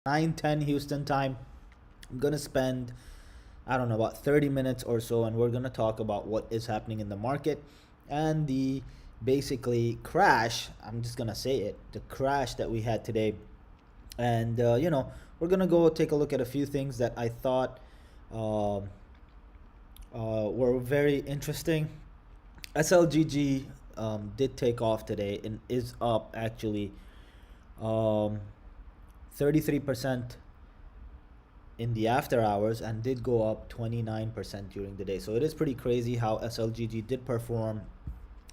9:10 Houston time. I'm gonna spend, I don't know, about 30 minutes or so, and we're gonna talk about what is happening in the market and the basically crash. I'm just gonna say it, the crash that we had today. And we're gonna go take a look at a few things that I thought were very interesting. SLGG did take off today and is up actually 33% in the after hours, and did go up 29% during the day. So it is pretty crazy how SLGG did perform.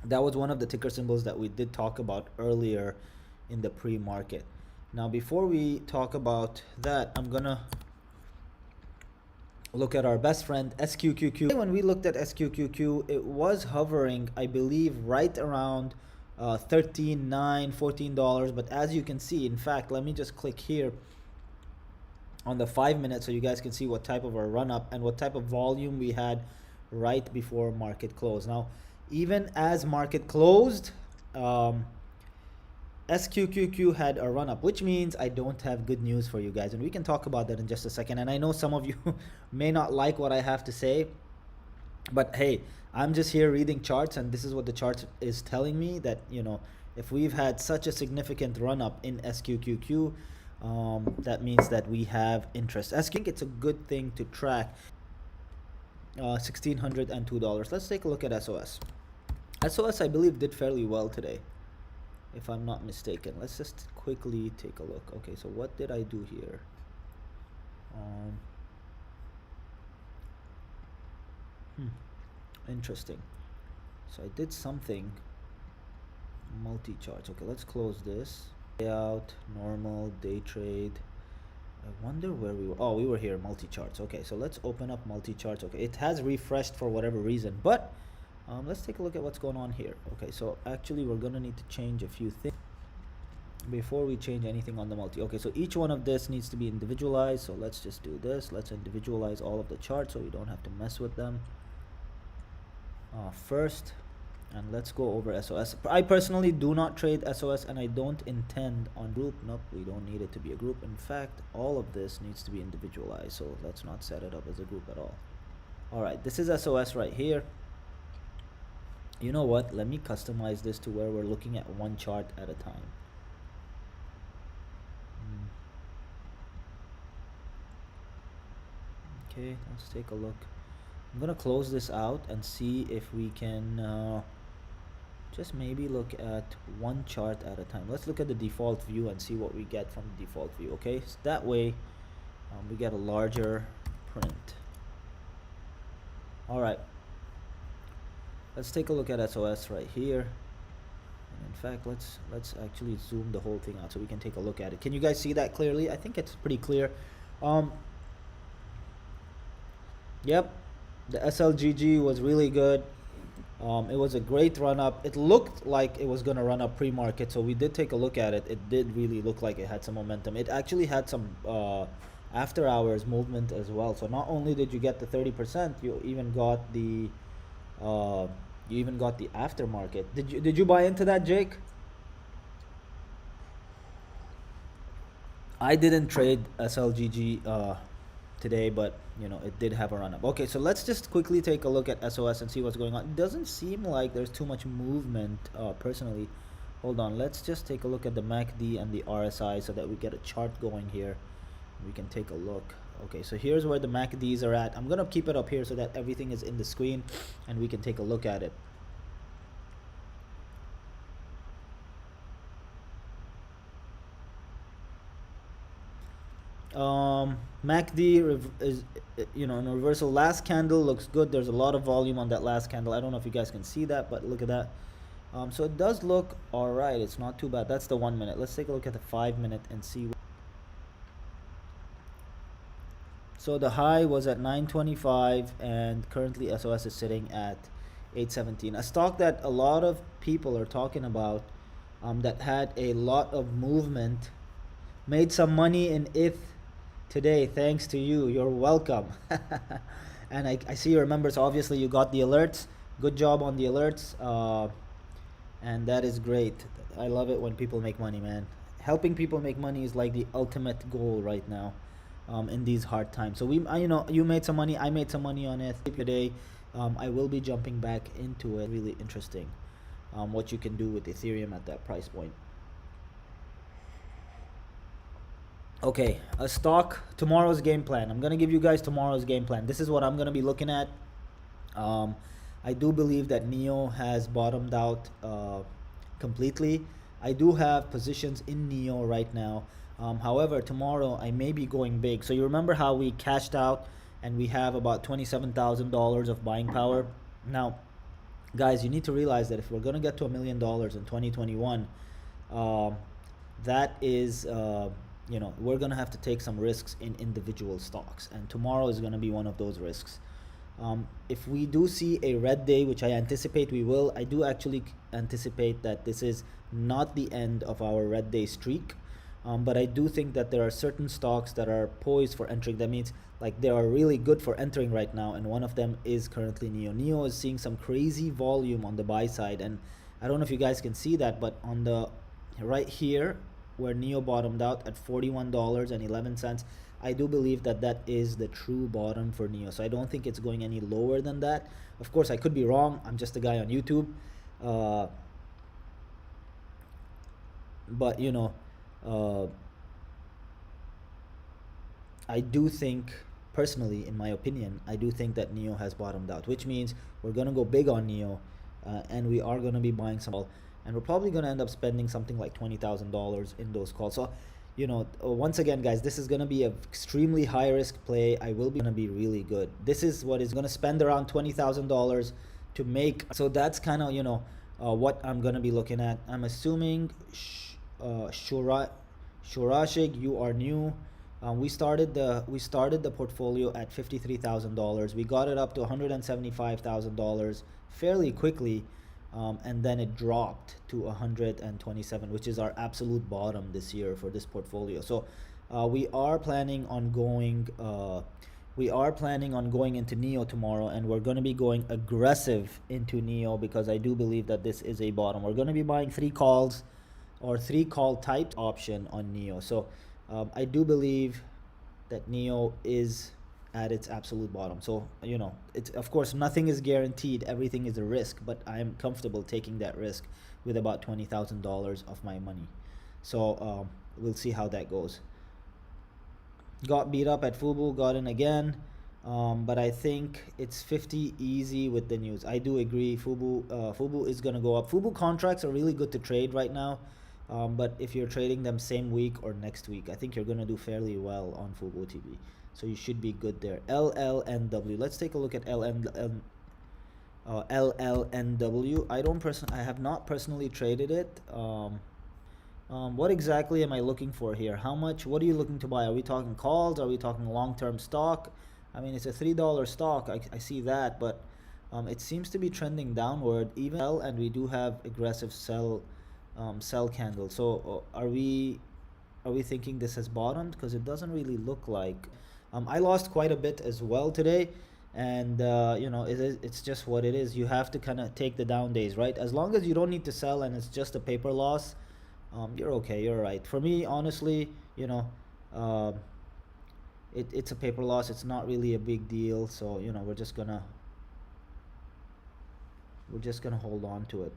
That was one of the ticker symbols that we did talk about earlier in the pre-market. Now before we talk about that, I'm gonna look at our best friend SQQQ. When we looked at SQQQ, it was hovering, I believe, right around $13.9, $14. But as you can see, in fact, let me just click here on the 5 minutes so you guys can see what type of a run up and what type of volume we had right before market close. Now even as market closed, SQQQ had a run up, which means I don't have good news for you guys, and we can talk about that in just a second. And I know some of you may not like what I have to say, but hey, I'm just here reading charts, and this is what the chart is telling me, that if we've had such a significant run up in SQQQ, that means that we have interest. I think it's a good thing to track. $1,602. Let's take a look at SOS. SOS, I believe, did fairly well today, if I'm not mistaken. Let's just quickly take a look. Okay, so what did I do here? Interesting. So I did something multi-charts. Okay, let's close this. Layout, normal, day trade. I wonder where we were. Oh, we were here, multi-charts. Okay, so let's open up multi-charts. Okay, it has refreshed for whatever reason, but let's take a look at what's going on here. Okay, so actually we're gonna need to change a few things before we change anything on the multi. Okay, so each one of this needs to be individualized, so let's just do this. Let's individualize all of the charts so we don't have to mess with them first. And let's go over SOS. I personally do not trade SOS, and I don't intend on group. Nope, we don't need it to be a group. In fact, all of this needs to be individualized, so let's not set it up as a group at all. All right, this is SOS right here. You know what, let me customize this to where we're looking at one chart at a time. Okay, let's take a look. I'm gonna close this out and see if we can just maybe look at one chart at a time. Let's look at the default view and see what we get from the default view. Okay, so that way we get a larger print. All right, let's take a look at SOS right here. And in fact, let's actually zoom the whole thing out so we can take a look at it. Can you guys see that clearly? I think it's pretty clear. Yep, the SLGG was really good. It was a great run up. It looked like it was gonna run up pre-market, so we did take a look at it. It did really look like it had some momentum. It actually had some after hours movement as well. So not only did you get the 30%, you even got the aftermarket. Did you buy into that, Jake? I didn't trade SLGG today, but it did have a run up. Okay, so let's just quickly take a look at SOS and see what's going on. It doesn't seem like there's too much movement personally. Hold on, let's just take a look at the MACD and the RSI so that we get a chart going here. We can take a look. Okay, so here's where the MACDs are at. I'm gonna keep it up here so that everything is in the screen and we can take a look at it. MACD is in reversal. Last candle looks good. There's a lot of volume on that last candle. I don't know if you guys can see that, but look at that. So it does look all right. It's not too bad. That's the 1 minute. Let's take a look at the 5 minute and see. So the high was at 925, and currently SOS is sitting at 817. A stock that a lot of people are talking about, that had a lot of movement, made some money in ETH today. Thanks to you. You're welcome. And I see your members. Obviously you got the alerts. Good job on the alerts. And that is great. I love it when people make money, man. helping people make money is like the ultimate goal right now, in these hard times. So you know, you made some money, I made some money on it today. I will be jumping back into it. Really interesting, what you can do with Ethereum at that price point. Okay, a stock, tomorrow's game plan. I'm gonna give you guys tomorrow's game plan. This is what I'm gonna be looking at. I do believe that NEO has bottomed out completely. I do have positions in NEO right now. However, tomorrow I may be going big. So you remember how we cashed out and we have about $27,000 of buying power? Now, guys, you need to realize that if we're gonna get to $1 million in 2021, that is, you know, we're gonna have to take some risks in individual stocks, and tomorrow is gonna be one of those risks. If we do see a red day, which I anticipate we will, I do actually anticipate that this is not the end of our red day streak. But I do think that there are certain stocks that are poised for entering. That means like they are really good for entering right now, and one of them is currently NEO. NEO is seeing some crazy volume on the buy side, and I don't know if you guys can see that, but on the right here where NEO bottomed out at $41.11, I do believe that that is the true bottom for NEO. So I don't think it's going any lower than that. Of course, I could be wrong. I'm just a guy on YouTube. But you know, I do think, personally, in my opinion, I do think that NEO has bottomed out, which means we're gonna go big on NEO, and we are gonna be buying some, and we're probably gonna end up spending something like $20,000 in those calls. So, you know, once again, guys, this is gonna be an extremely high risk play. I will be gonna be really good. This is what is gonna spend around $20,000 to make. So that's kind of, you know, what I'm gonna be looking at. I'm assuming Shurashig, you are new. We started the portfolio at $53,000. We got it up to $175,000 fairly quickly, and then it dropped to 127, which is our absolute bottom this year for this portfolio. So we are planning on going into NEO tomorrow, and we're going to be going aggressive into NEO because I do believe that this is a bottom. We're going to be buying 3 calls or 3 call type option on NEO. So I do believe that NEO is at its absolute bottom. So, you know, it's, of course, nothing is guaranteed, everything is a risk, but I am comfortable taking that risk with about $20,000 of my money. So we'll see how that goes. Got beat up at Fubu, got in again, but I think it's 50 easy with the news. I do agree. Fubu is gonna go up. Fubu contracts are really good to trade right now, but if you're trading them same week or next week, I think you're gonna do fairly well on Fubu TV. So you should be good there. LLNW. Let's take a look at LLNW. I have not personally traded it. What exactly am I looking for here? How much? What are you looking to buy? Are we talking calls? Are we talking long-term stock? I mean, it's a $3 stock. I see that, but it seems to be trending downward. Even and we do have aggressive sell candle. So are we thinking this has bottomed? Because it doesn't really look like. I lost quite a bit as well today, and you know, it's just what it is. You have to kind of take the down days, right? As long as you don't need to sell and it's just a paper loss, you're okay, you're right. For me, honestly, you know, it's a paper loss. It's not really a big deal. So, you know, we're just gonna hold on to it.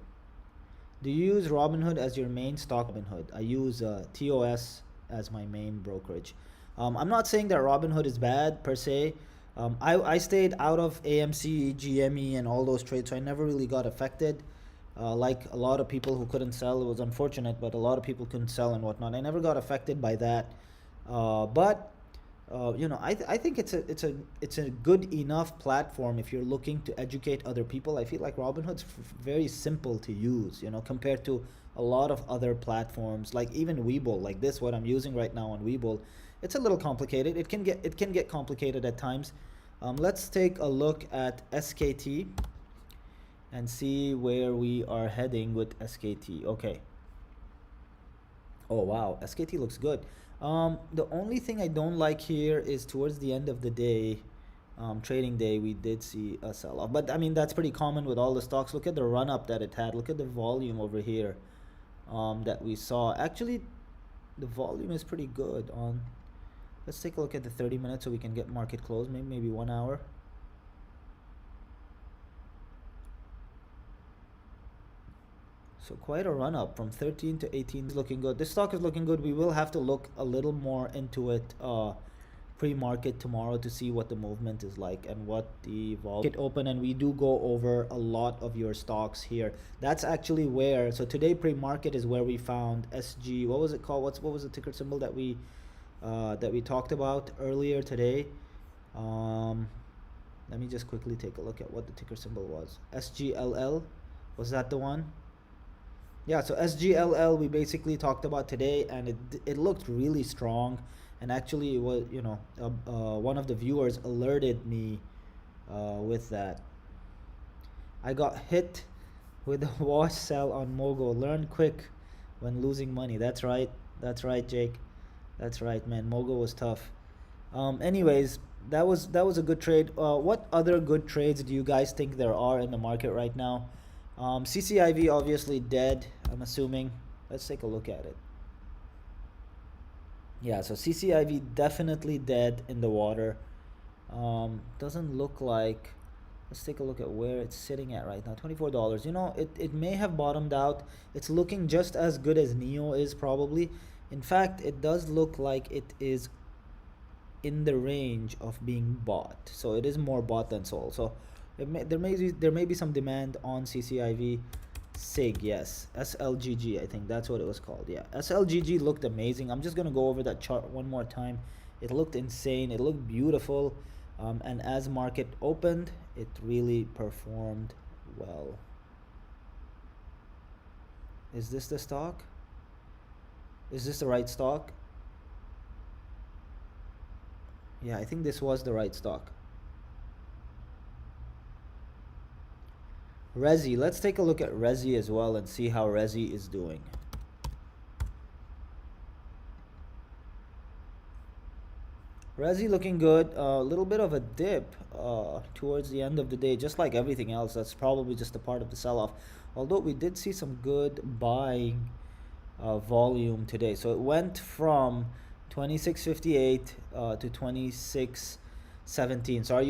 Do you use Robinhood as your main stock? Robinhood. I use TOS as my main brokerage. I'm not saying that Robinhood is bad per se. I stayed out of AMC, GME, and all those trades, so I never really got affected. Like a lot of people who couldn't sell, it was unfortunate, but a lot of people couldn't sell and whatnot. I never got affected by that. But you know, I think it's a good enough platform if you're looking to educate other people. I feel like Robinhood's very simple to use, you know, compared to a lot of other platforms, like even Webull, like this, what I'm using right now on Webull. It's a little complicated. It can get complicated at times. Let's take a look at SKT and see where we are heading with SKT. Okay. Oh wow, SKT looks good. The only thing I don't like here is towards the end of the day, trading day, we did see a sell-off. But I mean, that's pretty common with all the stocks. Look at the run-up that it had. Look at the volume over here that we saw. Actually, the volume is pretty good on. Let's take a look at the 30 minutes so we can get market close, maybe 1 hour. So quite a run up from 13 to 18 is looking good. This stock is looking good. We will have to look a little more into it pre-market tomorrow to see what the movement is like and what the volume open, and we do go over a lot of your stocks here. That's actually where, so today pre-market is where we found SG, what was it called? What was the ticker symbol that we talked about earlier today? Let me just quickly take a look at what the ticker symbol was. SGLL, was that the one? Yeah, so SGLL we basically talked about today, and it looked really strong. And actually, it was, you know, one of the viewers alerted me with that. I got hit with a wash sell on Mogo. Learn quick when losing money. That's right. That's right, Jake. That's right, man. Mogo was tough. Anyways, that was a good trade. What other good trades do you guys think there are in the market right now? CCIV obviously dead, I'm assuming. Let's take a look at it. Yeah, so CCIV definitely dead in the water. Doesn't look like, let's take a look at where it's sitting at right now. $24. You know, it may have bottomed out. It's looking just as good as NEO is probably. In fact, it does look like it is in the range of being bought. So it is more bought than sold. So there may be some demand on CCIV. SIG, yes, SLGG, I think that's what it was called. Yeah, SLGG looked amazing. I'm just gonna go over that chart one more time. It looked insane, it looked beautiful, and as market opened, it really performed well. Is this the stock? Is this the right stock? Yeah, I think this was the right stock. Resi, let's take a look at Resi as well and see how Resi is doing. Resi looking good. A little bit of a dip towards the end of the day, just like everything else. That's probably just a part of the sell-off. Although we did see some good buying volume today. So it went from 26.58 to 26.17. So are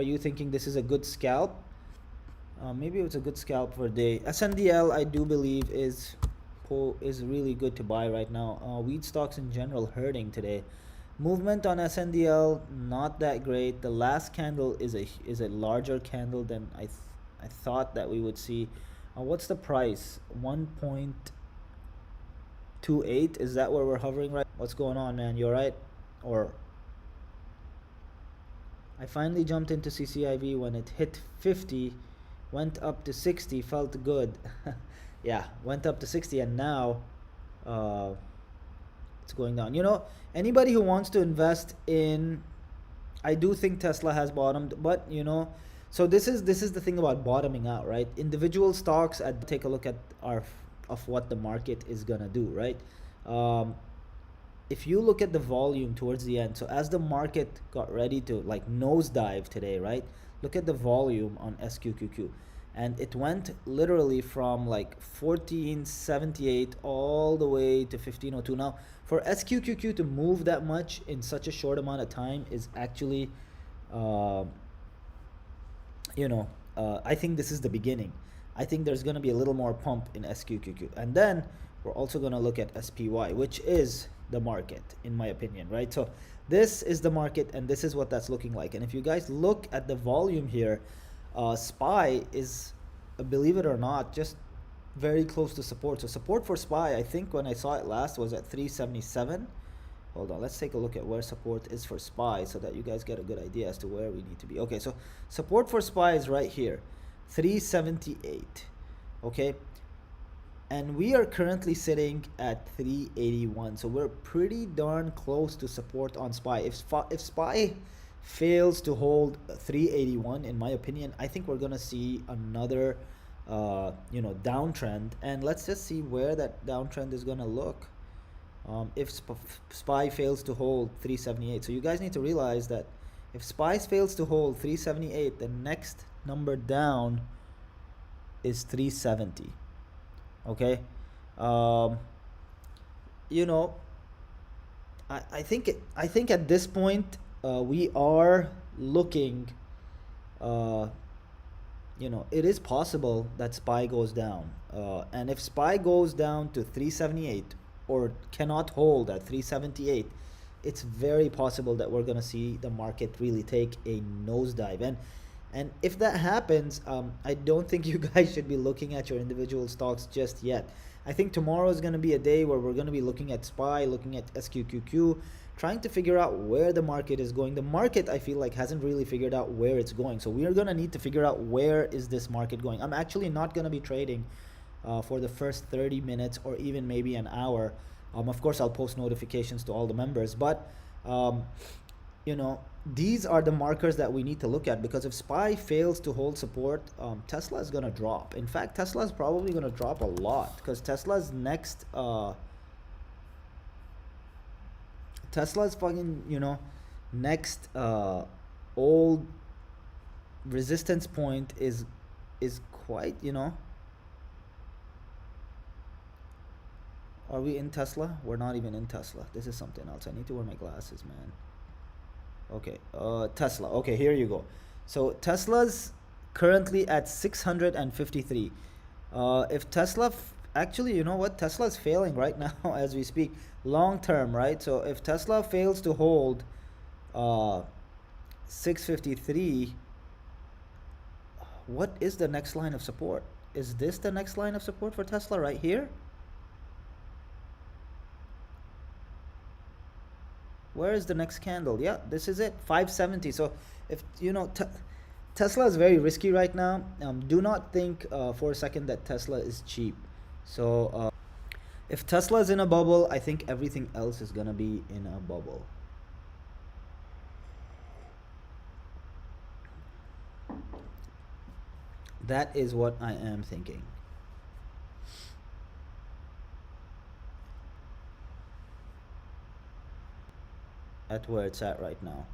you thinking this is a good scalp? Maybe it's a good scalp for a day. SNDL, I do believe is really good to buy right now. Wheat stocks in general hurting today. Movement on SNDL not that great. The last candle is a larger candle than I thought that we would see. What's the price? 1.28. Is that where we're hovering right? What's going on, man? You alright? Or I finally jumped into CCIV when it hit 50. Went up to 60, felt good. Yeah, went up to 60, and now it's going down. You know, anybody who wants to invest in, I do think Tesla has bottomed, but you know, so this is the thing about bottoming out, right? Individual stocks, I'd take a look at of what the market is gonna do, right? If you look at the volume towards the end, so as the market got ready to like nosedive today, right? Look at the volume on SQQQ, and it went literally from like 1478 all the way to 1502. Now, for SQQQ to move that much in such a short amount of time is actually, you know, I think this is the beginning. I think there's going to be a little more pump in SQQQ, and then we're also going to look at SPY, which is the market, in my opinion, right? So this is the market, and this is what that's looking like. And if you guys look at the volume here, SPY is, believe it or not, just very close to support. So support for SPY, I think when I saw it last, was at 377. Hold on, let's take a look at where support is for SPY so that you guys get a good idea as to where we need to be. Okay, so support for SPY is right here, 378. Okay, and we are currently sitting at 381, so we're pretty darn close to support on SPY. If SPY fails to hold 381, in my opinion, I think we're gonna see another you know, downtrend, and let's just see where that downtrend is gonna look if SPY fails to hold 378. So you guys need to realize that if SPY fails to hold 378, the next number down is 370. Okay, you know, I think at this point we are looking, you know, it is possible that SPY goes down, and if SPY goes down to 378 or cannot hold at 378, it's very possible that we're gonna see the market really take a nosedive. And if that happens, I don't think you guys should be looking at your individual stocks just yet. I think tomorrow is going to be a day where we're going to be looking at SPY, looking at SQQQ, trying to figure out where the market is going. The market, I feel like, hasn't really figured out where it's going. So we are going to need to figure out where is this market going. I'm actually not going to be trading for the first 30 minutes or even maybe an hour. Of course, I'll post notifications to all the members, but you know, these are the markers that we need to look at, because if SPY fails to hold support, Tesla is going to drop. In fact, Tesla is probably going to drop a lot, because Tesla's next Tesla's fucking, you know, next old resistance point is quite, you know. Are we in Tesla? We're not even in Tesla. This is something else. I need to wear my glasses, man. Okay, Tesla. Okay, here you go. So Tesla's currently at 653. If Tesla, actually, you know what? Tesla's failing right now as we speak. Long term, right? So if Tesla fails to hold 653, what is the next line of support? Is this the next line of support for Tesla right here? Where is the next candle? Yeah, this is it, 570. So if you know, Tesla is very risky right now. Do not think for a second that Tesla is cheap. So if Tesla is in a bubble, I think everything else is gonna be in a bubble. That is what I am thinking. At where it's at right now,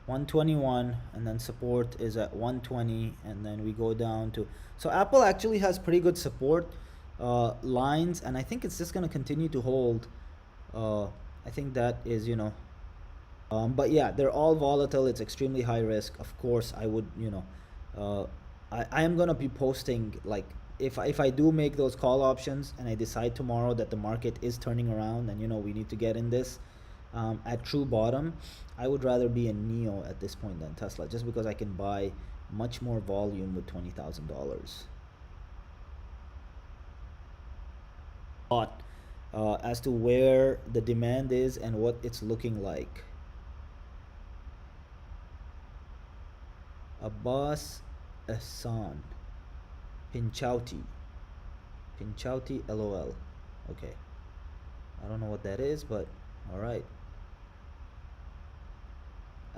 121, and then support is at 120, and then we go down to, so Apple actually has pretty good support lines, and I think it's just going to continue to hold. I think that is, you know, but yeah, they're all volatile. It's extremely high risk. Of course, I would, you know, I am going to be posting, like, if I do make those call options and I decide tomorrow that the market is turning around and, you know, we need to get in this at true bottom, I would rather be in NIO at this point than Tesla, just because I can buy much more volume with $20,000. But as to where the demand is and what it's looking like, Abbas Ahsan, Pinchauti, LOL. Okay, I don't know what that is, but all right.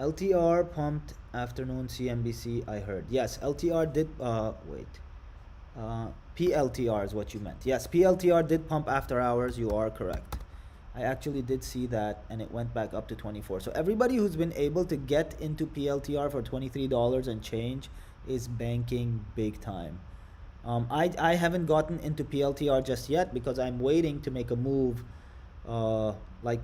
LTR pumped afternoon CNBC, I heard. Yes, LTR did, wait. PLTR is what you meant. Yes, PLTR did pump after hours. You are correct. I actually did see that, and it went back up to 24. So everybody who's been able to get into PLTR for $23 and change is banking big time. I haven't gotten into PLTR just yet because I'm waiting to make a move. Like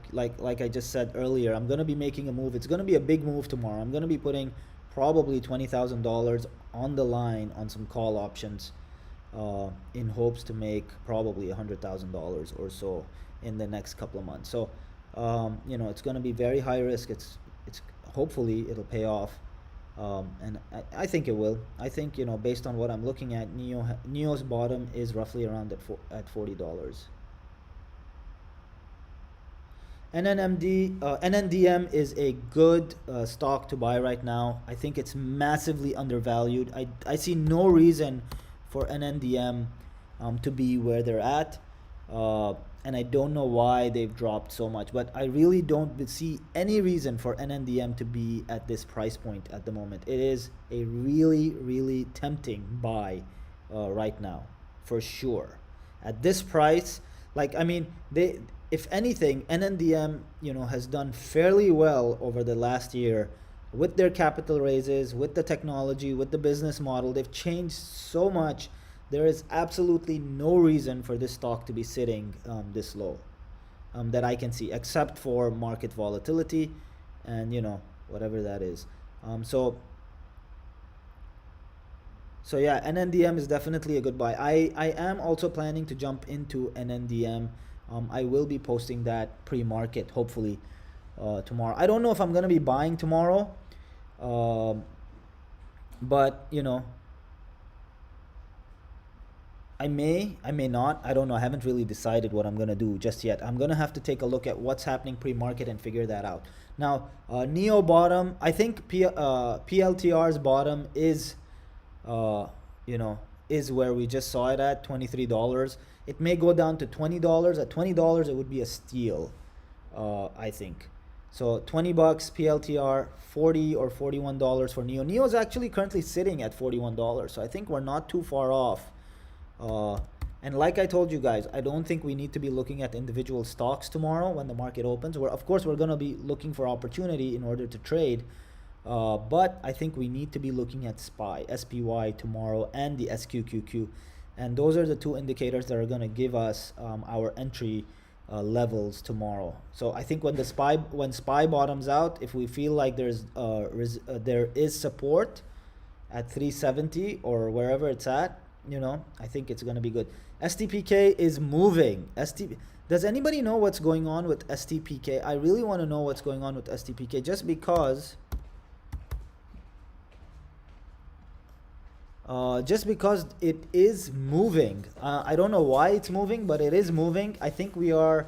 I just said earlier, I'm gonna be making a move. It's gonna be a big move tomorrow. I'm gonna be putting probably $20,000 on the line on some call options, in hopes to make probably $100,000 or so in the next couple of months. So you know, it's gonna be very high risk. It's hopefully it'll pay off, and I think it will. I think, you know, based on what I'm looking at, NIO's bottom is roughly around at $40. NNDM is a good stock to buy right now. I think it's massively undervalued. I see no reason for NNDM to be where they're at, and I don't know why they've dropped so much, but I really don't see any reason for NNDM to be at this price point at the moment. It is a really, really tempting buy right now, for sure. At this price, like, I mean, if anything, NNDM, you know, has done fairly well over the last year with their capital raises, with the technology, with the business model. They've changed so much. There is absolutely no reason for this stock to be sitting this low. that I can see, except for market volatility and, you know, whatever that is. So yeah, NNDM is definitely a good buy. I am also planning to jump into NNDM. I will be posting that pre-market hopefully tomorrow. I don't know if I'm gonna be buying tomorrow, but you know, I may not. I don't know. I haven't really decided what I'm gonna do just yet. I'm gonna have to take a look at what's happening pre-market and figure that out. Now, Neo bottom. I think PLTR's bottom is, you know, is where we just saw it at $23. It may go down to $20. At $20, it would be a steal, I think. So 20 bucks PLTR, 40 or $41 for Neo. Neo is actually currently sitting at $41, so I think we're not too far off. And like I told you guys, I don't think we need to be looking at individual stocks tomorrow when the market opens. Of course, we're going to be looking for opportunity in order to trade. But I think we need to be looking at SPY tomorrow and the SQQQ. And those are the two indicators that are going to give us our entry levels tomorrow. So I think when SPY bottoms out, if we feel like there is support at 370 or wherever it's at, you know, I think it's going to be good. STPK is moving. Does anybody know what's going on with STPK? I really want to know what's going on with STPK, just because it is moving. I don't know why it's moving, but it is moving. I think we are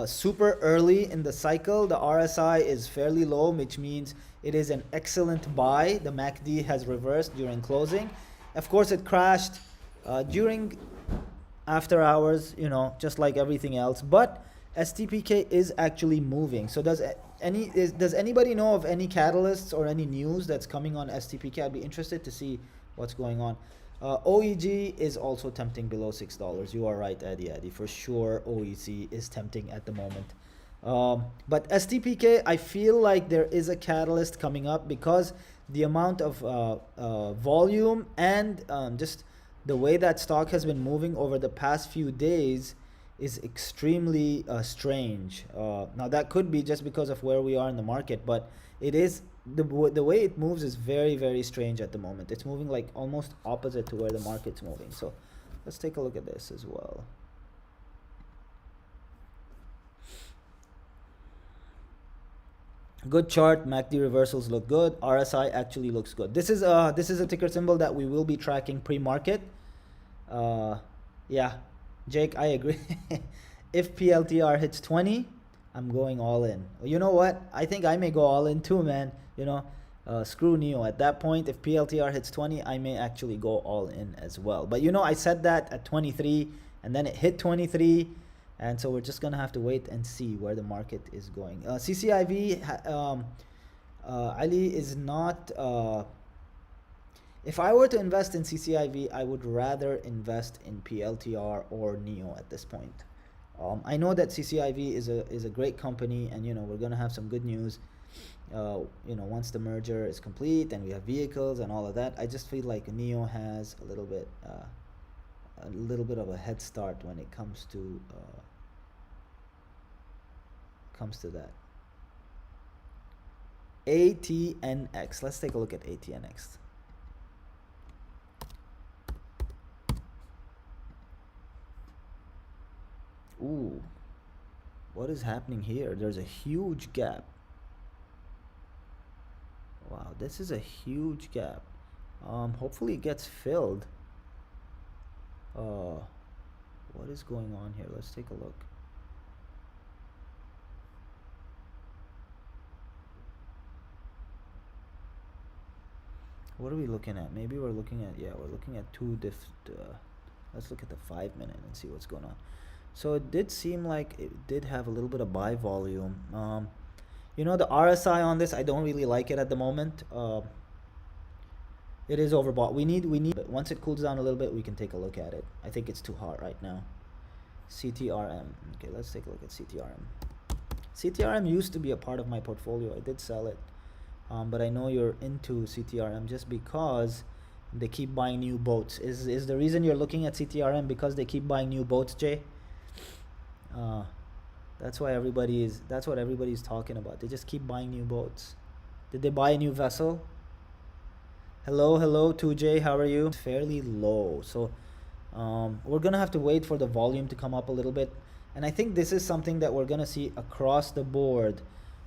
super early in the cycle. The RSI is fairly low, which means it is an excellent buy. The MACD has reversed during closing. Of course, it crashed during after hours, you know, just like everything else. But STPK is actually moving. So does anybody know of any catalysts or any news that's coming on STPK? I'd be interested to see what's going on. OEG is also tempting below $6. You are right, Eddie. For sure, OEG is tempting at the moment. But STPK, I feel like there is a catalyst coming up because the amount of volume and just the way that stock has been moving over the past few days is extremely strange. Now that could be just because of where we are in the market, but it is the way it moves is very, very strange at the moment. It's moving like almost opposite to where the market's moving. So let's take a look at this as well. Good chart. MACD reversals look good. RSI actually looks good. This is a ticker symbol that we will be tracking pre-market. Yeah, Jake, I agree. If PLTR hits 20, I'm going all in. You know what? I think I may go all in too, man. You know, screw Neo. At that point, if PLTR hits 20, I may actually go all in as well. But you know, I said that at 23, and then it hit 23. And so we're just going to have to wait and see where the market is going. CCIV, Ali, is not... if I were to invest in CCIV, I would rather invest in PLTR or Neo at this point. I know that CCIV is a great company, and you know, we're going to have some good news. You know, once the merger is complete and we have vehicles and all of that. I just feel like Neo has a little bit of a head start when it comes to that. ATNX. Let's take a look at ATNX. Ooh, what is happening here? There's a huge gap. Wow, this is a huge gap. Hopefully it gets filled. What is going on here? Let's take a look. What are we looking at? Maybe we're looking at, yeah, we're looking at two different, let's look at the 5 minute and see what's going on. So it did seem like it did have a little bit of buy volume. You know, the RSI on this, I don't really like it at the moment. It is overbought. We need once it cools down a little bit, we can take a look at it. I think it's too hot right now. CTRM. Okay, let's take a look at CTRM. CTRM used to be a part of my portfolio. I did sell it. But I know you're into CTRM just because they keep buying new boats. Is the reason you're looking at CTRM because they keep buying new boats, Jay? That's why that's what everybody's talking about. They just keep buying new boats. Did they buy a new vessel? Hello 2J, how are you? It's fairly low, so we're gonna have to wait for the volume to come up a little bit, and I think this is something that we're gonna see across the board.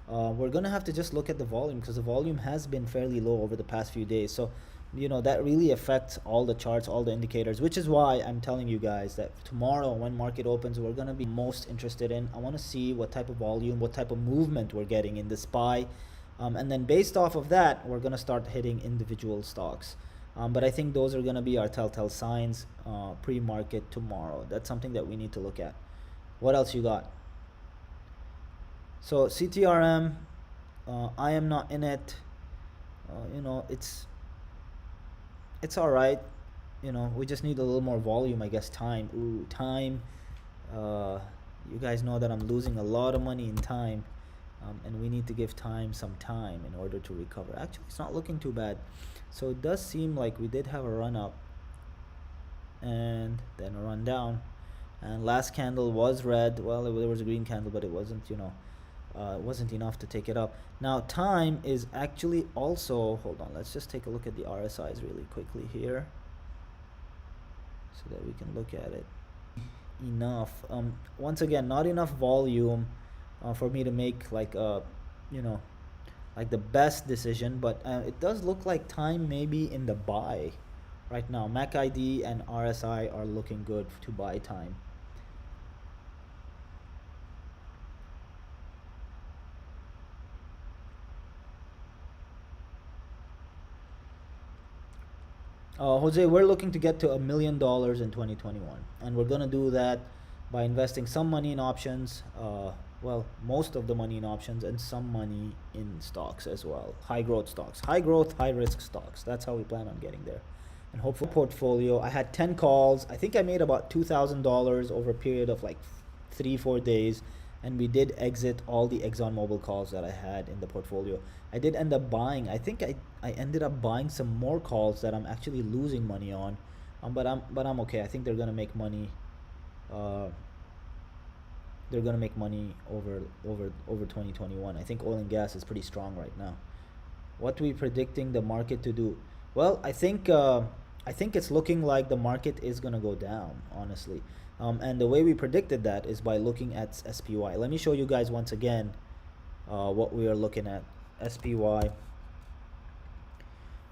We're gonna have to just look at the volume, because the volume has been fairly low over the past few days, so that really affects all the charts, all the indicators, which is why I'm telling you guys that tomorrow when market opens, we're gonna be most interested in. I want to see what type of volume, what type of movement we're getting in the SPY, and then based off of that, we're gonna start hitting individual stocks. But I think those are going to be our telltale signs pre-market tomorrow. That's something that we need to look at. What else you got? So CTRM, I am not in it. It's all right. We just need a little more volume, I guess. Time. Ooh, time. You guys know that I'm losing a lot of money in time. And we need to give time some time in order to recover. Actually, it's not looking too bad. So it does seem like we did have a run up and then a run down, and last candle was red. Well, there was a green candle, but it wasn't it wasn't enough to take it up. Now time is actually also, hold on, let's just take a look at the RSIs really quickly here so that we can look at it. Enough. Once again, not enough volume for me to make like like the best decision, but it does look like time may be in the buy right now. MACD and RSI are looking good to buy time. Jose, we're looking to get to $1 million in 2021, and we're gonna do that by investing some money in options, well, most of the money in options, and some money in stocks as well. High growth stocks, high growth, high risk stocks. That's how we plan on getting there. And hopefully portfolio, I had 10 calls. I think I made about $2,000 over a period of like 3-4 days, and we did exit all the ExxonMobil calls that I had in the portfolio. I did end up buying, I think I ended up buying some more calls that I'm actually losing money on, but I'm okay. I think they're gonna make money. They're gonna make money over 2021. I think oil and gas is pretty strong right now. What we predicting the market to do? Well, I think it's looking like the market is gonna go down, honestly. And the way we predicted that is by looking at SPY. Let me show you guys once again what we are looking at. SPY,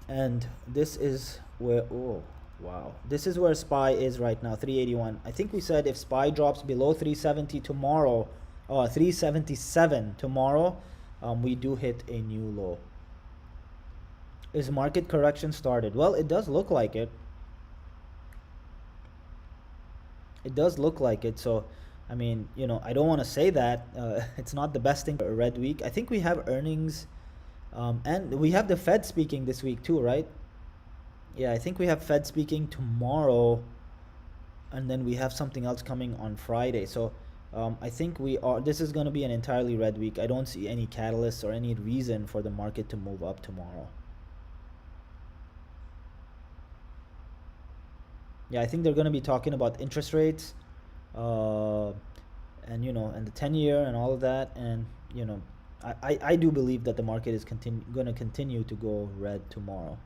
and this is where, oh wow, this is where SPY is right now, 381. I think we said if SPY drops below 370 tomorrow, 377 tomorrow, we do hit a new low. Is market correction started? Well, it does look like it. It does look like it. So I mean, I don't want to say that it's not the best thing for a red week. I think we have earnings, and we have the Fed speaking this week too, right? Yeah, I think we have Fed speaking tomorrow, and then we have something else coming on Friday. So I think this is going to be an entirely red week. I don't see any catalysts or any reason for the market to move up tomorrow. Yeah, I think they're going to be talking about interest rates, and and the 10-year and all of that, and I do believe that the market is going to continue to go red tomorrow.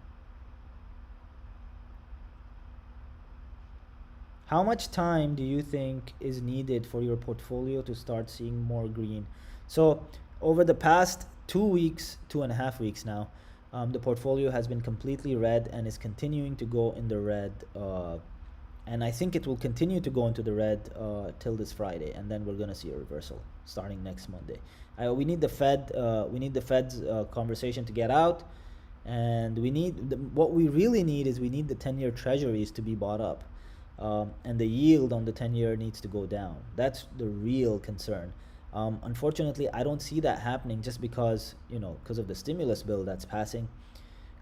How much time do you think is needed for your portfolio to start seeing more green? So over the past 2 weeks, 2.5 weeks now, the portfolio has been completely red and is continuing to go in the red, and I think it will continue to go into the red till this Friday, and then we're gonna see a reversal starting next Monday. We need the Fed's conversation to get out, and what we really need is we need the 10-year treasuries to be bought up, and the yield on the 10-year needs to go down. That's the real concern. Unfortunately, I don't see that happening, just because of the stimulus bill that's passing.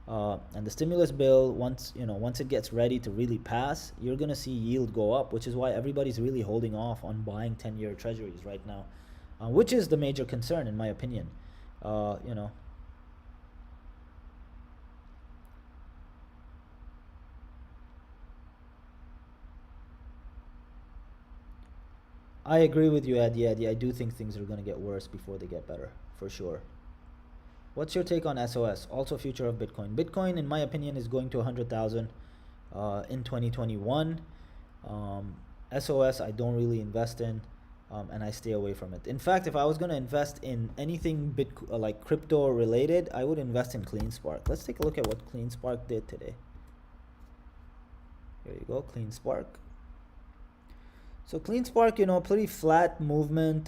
And the stimulus bill, once it gets ready to really pass, you're gonna see yield go up, which is why everybody's really holding off on buying 10-year treasuries right now, which is the major concern in my opinion. I agree with you, Eddie. I do think things are going to get worse before they get better, for sure. What's your take on SOS? Also future of Bitcoin. Bitcoin, in my opinion, is going to 100,000 in 2021. SOS, I don't really invest in, and I stay away from it. In fact, if I was going to invest in anything like crypto related, I would invest in CleanSpark. Let's take a look at what CleanSpark did today. Here you go, CleanSpark. So CleanSpark, you know, pretty flat movement.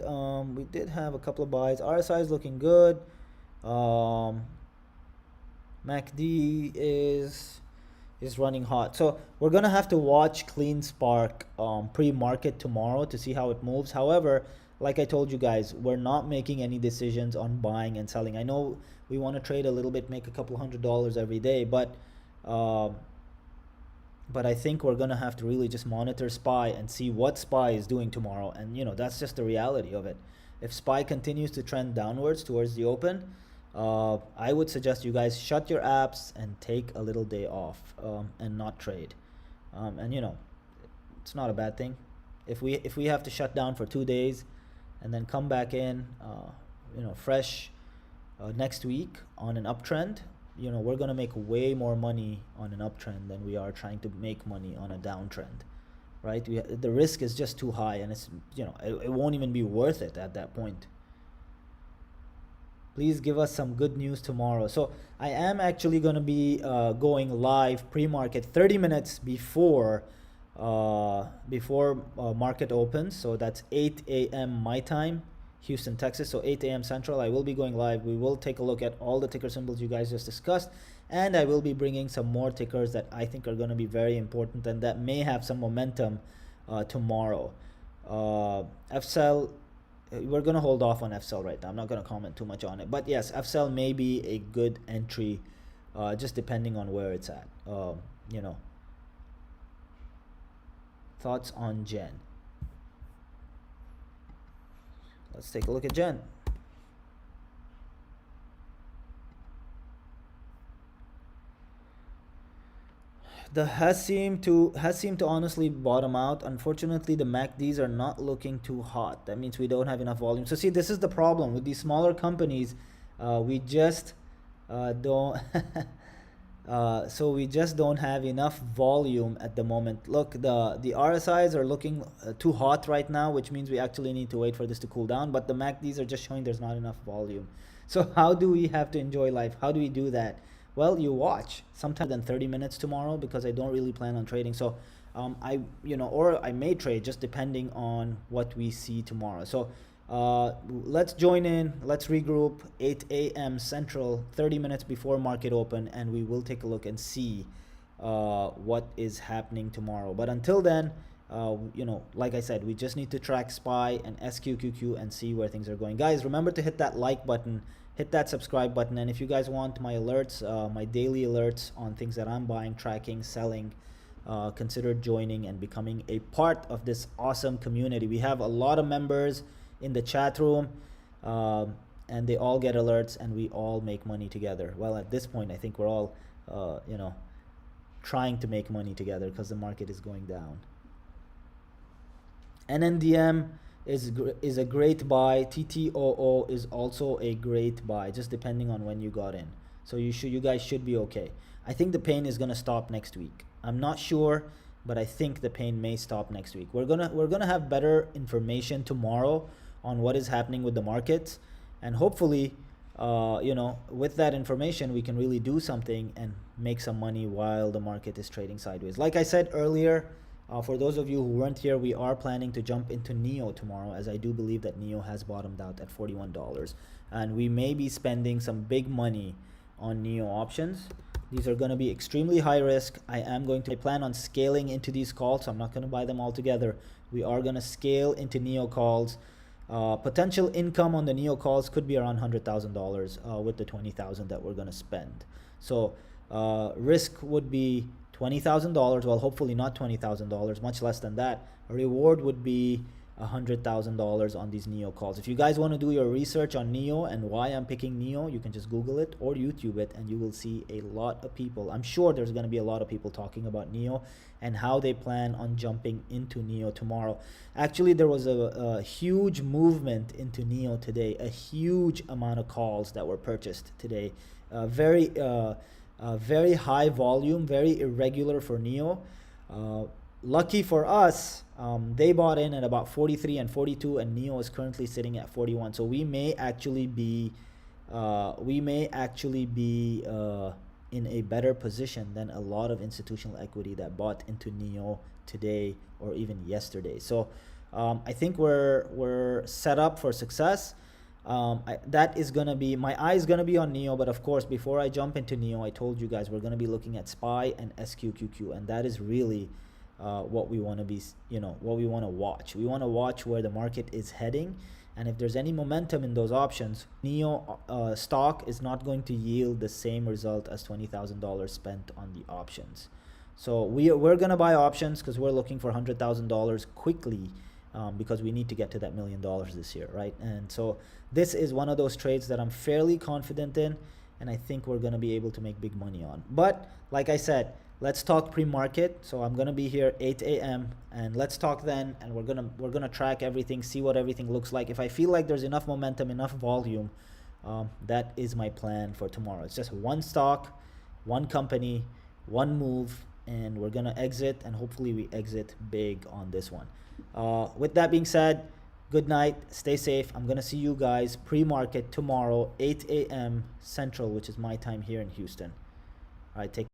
We did have a couple of buys. RSI is looking good. MACD is running hot. So we're gonna have to watch CleanSpark pre-market tomorrow to see how it moves. However, like I told you guys, we're not making any decisions on buying and selling. I know we want to trade a little bit, make a couple $100 every day, but I think we're gonna have to really just monitor SPY and see what SPY is doing tomorrow. And you know, that's just the reality of it. If SPY continues to trend downwards towards the open, I would suggest you guys shut your apps and take a little day off and not trade. And you know, it's not a bad thing. If we have to shut down for 2 days and then come back in, you know, fresh next week on an uptrend, you know, we're gonna make way more money on an uptrend than we are trying to make money on a downtrend, right? The risk is just too high, and it's, you know, it won't even be worth it at that point. Please give us some good news tomorrow. So I am actually going to be going live pre-market 30 minutes before market opens. So that's 8 a.m. my time, Houston, Texas. So 8 a.m. Central. I will be going live. We will take a look at all the ticker symbols you guys just discussed, and I will be bringing some more tickers that I think are going to be very important and that may have some momentum tomorrow. FCell. We're going to hold off on FCell right now. I'm not going to comment too much on it. But yes, FCell may be a good entry, just depending on where it's at. You know. Thoughts on Gen? Let's take a look at Gen. The has seemed to honestly bottom out. Unfortunately, the MACDs are not looking too hot. That means we don't have enough volume. So see, this is the problem with these smaller companies. We just don't so we just don't have enough volume at the moment. Look, the RSIs are looking too hot right now, which means we actually need to wait for this to cool down, but the MACDs are just showing there's not enough volume. So how do we have to enjoy life? How do we do that? Well, you watch sometime in 30 minutes tomorrow, because I don't really plan on trading. So or I may trade, just depending on what we see tomorrow. So let's join in, let's regroup 8 a.m. Central, 30 minutes before market open, and we will take a look and see what is happening tomorrow. But until then, like I said, we just need to track SPY and SQQQ and see where things are going. Guys, remember to hit that like button, hit that subscribe button, and if you guys want my alerts, my daily alerts on things that I'm buying, tracking, selling, consider joining and becoming a part of this awesome community. We have a lot of members in the chat room, and they all get alerts, and we all make money together. Well, at this point, I think we're all trying to make money together because the market is going down. NNDM is a great buy. TTOO is also a great buy, just depending on when you got in. So you guys should be okay. I think the pain is gonna stop next week. I'm not sure, but I think the pain may stop next week. We're gonna have better information tomorrow on what is happening with the markets, and hopefully, with that information, we can really do something and make some money while the market is trading sideways. Like I said earlier, for those of you who weren't here, we are planning to jump into NEO tomorrow, as I do believe that NEO has bottomed out at $41, and we may be spending some big money on NEO options. These are going to be extremely high risk. I plan on scaling into these calls, so I'm not going to buy them all together. We are going to scale into NEO calls. Potential income on the NEO calls could be around $100,000 with the $20,000 that we're going to spend. So risk would be $20,000. Well, hopefully not $20,000, much less than that. A reward would be $100,000 on these NEO calls. If you guys want to do your research on NEO and why I'm picking NEO, you can just Google it or YouTube it, and you will see a lot of people. I'm sure there's going to be a lot of people talking about NEO and how they plan on jumping into NEO tomorrow. Actually, there was a huge movement into NEO today, a huge amount of calls that were purchased today. Very high volume, very irregular for NEO. Lucky for us, they bought in at about 43 and 42, and NEO is currently sitting at 41. So we may actually be in a better position than a lot of institutional equity that bought into NEO today or even yesterday. So I think we're set up for success. That is gonna be, my eye is gonna be on NEO, but of course, before I jump into NEO, I told you guys we're gonna be looking at SPY and SQQQ, and that is really what we want to be, what we want to watch. We want to watch where the market is heading, and if there's any momentum in those options, NEO stock is not going to yield the same result as $20,000 spent on the options. So we're gonna buy options because we're looking for $100,000 quickly, because we need to get to that $1 million this year, right? And so this is one of those trades that I'm fairly confident in, and I think we're gonna be able to make big money on. But like I said, let's talk pre-market. So I'm gonna be here 8 a.m. and let's talk then, and we're gonna track everything, see what everything looks like. If I feel like there's enough momentum, enough volume, that is my plan for tomorrow. It's just one stock, one company, one move, and we're gonna exit, and hopefully we exit big on this one. With that being said, good night, stay safe. I'm gonna see you guys pre-market tomorrow 8 a.m. Central, which is my time here in Houston. All right, take